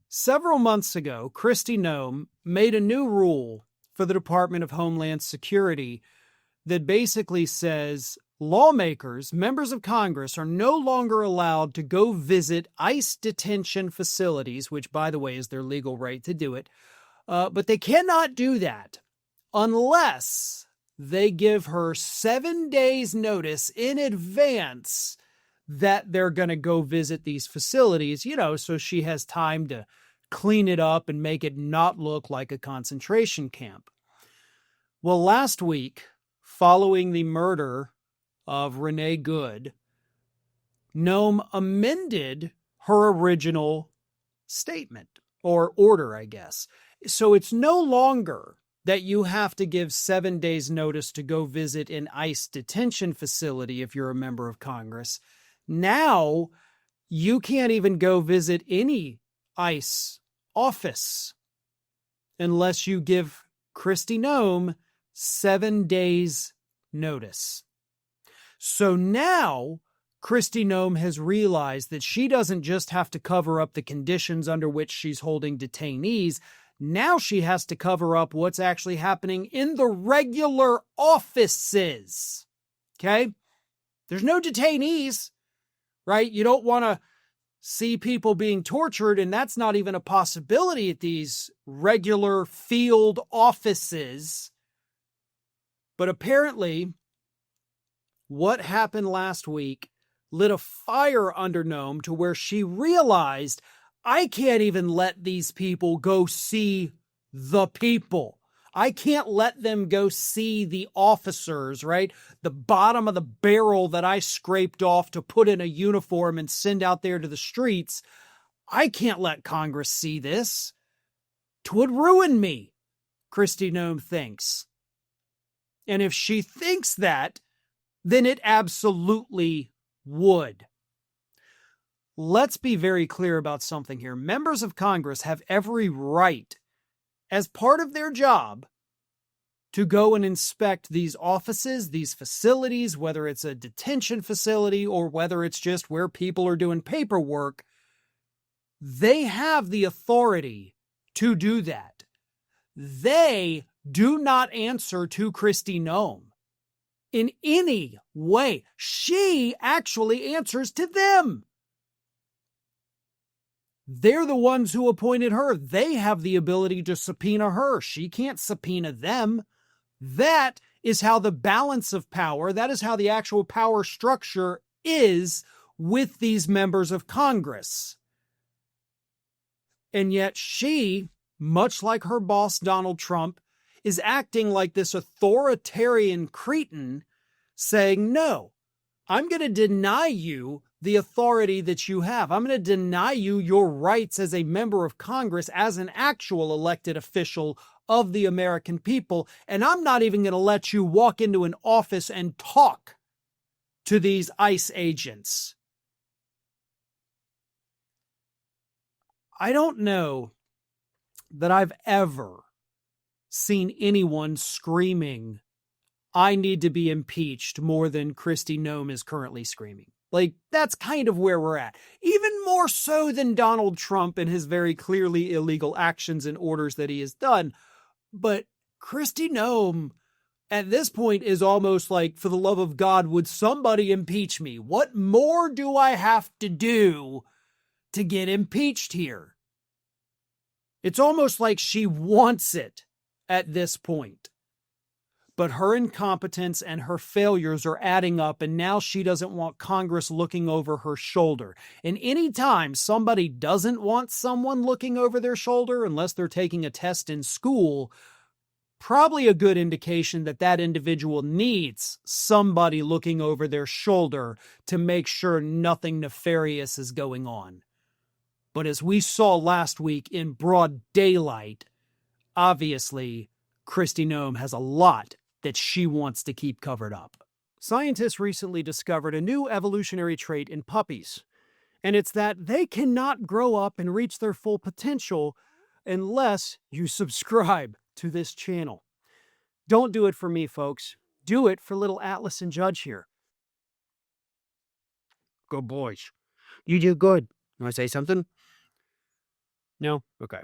Several months ago, Kristi Noem made a new rule for the Department of Homeland Security that basically says lawmakers, members of Congress, are no longer allowed to go visit ICE detention facilities, which, by the way, is their legal right to do it. But they cannot do that unless they give her 7 days notice in advance that they're going to go visit these facilities, so she has time to clean it up and make it not look like a concentration camp. Well, last week, following the murder of Renee Goode, Noem amended her original statement, or order, I guess. So it's no longer that you have to give 7 days notice to go visit an ICE detention facility if you're a member of Congress. Now, you can't even go visit any ICE office unless you give Kristi Noem 7 days notice. So now, Kristi Noem has realized that she doesn't just have to cover up the conditions under which she's holding detainees. Now she has to cover up what's actually happening in the regular offices. Okay? There's no detainees, right? You don't want to see people being tortured, and that's not even a possibility at these regular field offices. But apparently, what happened last week lit a fire under Noem to where she realized, I can't even let these people go see the people. I can't let them go see the officers, right? The bottom of the barrel that I scraped off to put in a uniform and send out there to the streets. I can't let Congress see this. 'Twould ruin me, Kristi Noem thinks. And if she thinks that, then it absolutely would. Let's be very clear about something here. Members of Congress have every right, as part of their job, to go and inspect these offices, these facilities, whether it's a detention facility or whether it's just where people are doing paperwork. They have the authority to do that. They do not answer to Kristi Noem in any way. She actually answers to them. They're the ones who appointed her. They have the ability to subpoena her. She can't subpoena them. That is how the balance of power, that is how the actual power structure is with these members of Congress. And yet she, much like her boss Donald Trump, is acting like this authoritarian cretin, saying, no, I'm going to deny you the authority that you have. I'm going to deny you your rights as a member of Congress, as an actual elected official of the American people. And I'm not even going to let you walk into an office and talk to these ICE agents. I don't know that I've ever seen anyone screaming, I need to be impeached, more than Kristi Noem is currently screaming. Like, that's kind of where we're at. Even more so than Donald Trump and his very clearly illegal actions and orders that he has done. But Kristi Noem, at this point, is almost like, for the love of God, would somebody impeach me? What more do I have to do to get impeached here? It's almost like she wants it at this point. But her incompetence and her failures are adding up, and now she doesn't want Congress looking over her shoulder. And anytime somebody doesn't want someone looking over their shoulder, unless they're taking a test in school, probably a good indication that that individual needs somebody looking over their shoulder to make sure nothing nefarious is going on. But as we saw last week in broad daylight, obviously, Kristi Noem has a lot that she wants to keep covered up. Scientists recently discovered a new evolutionary trait in puppies, and it's that they cannot grow up and reach their full potential unless you subscribe to this channel. Don't do it for me, folks. Do it for little Atlas and Judge here. Good boys. You do good. You want to say something? No? Okay.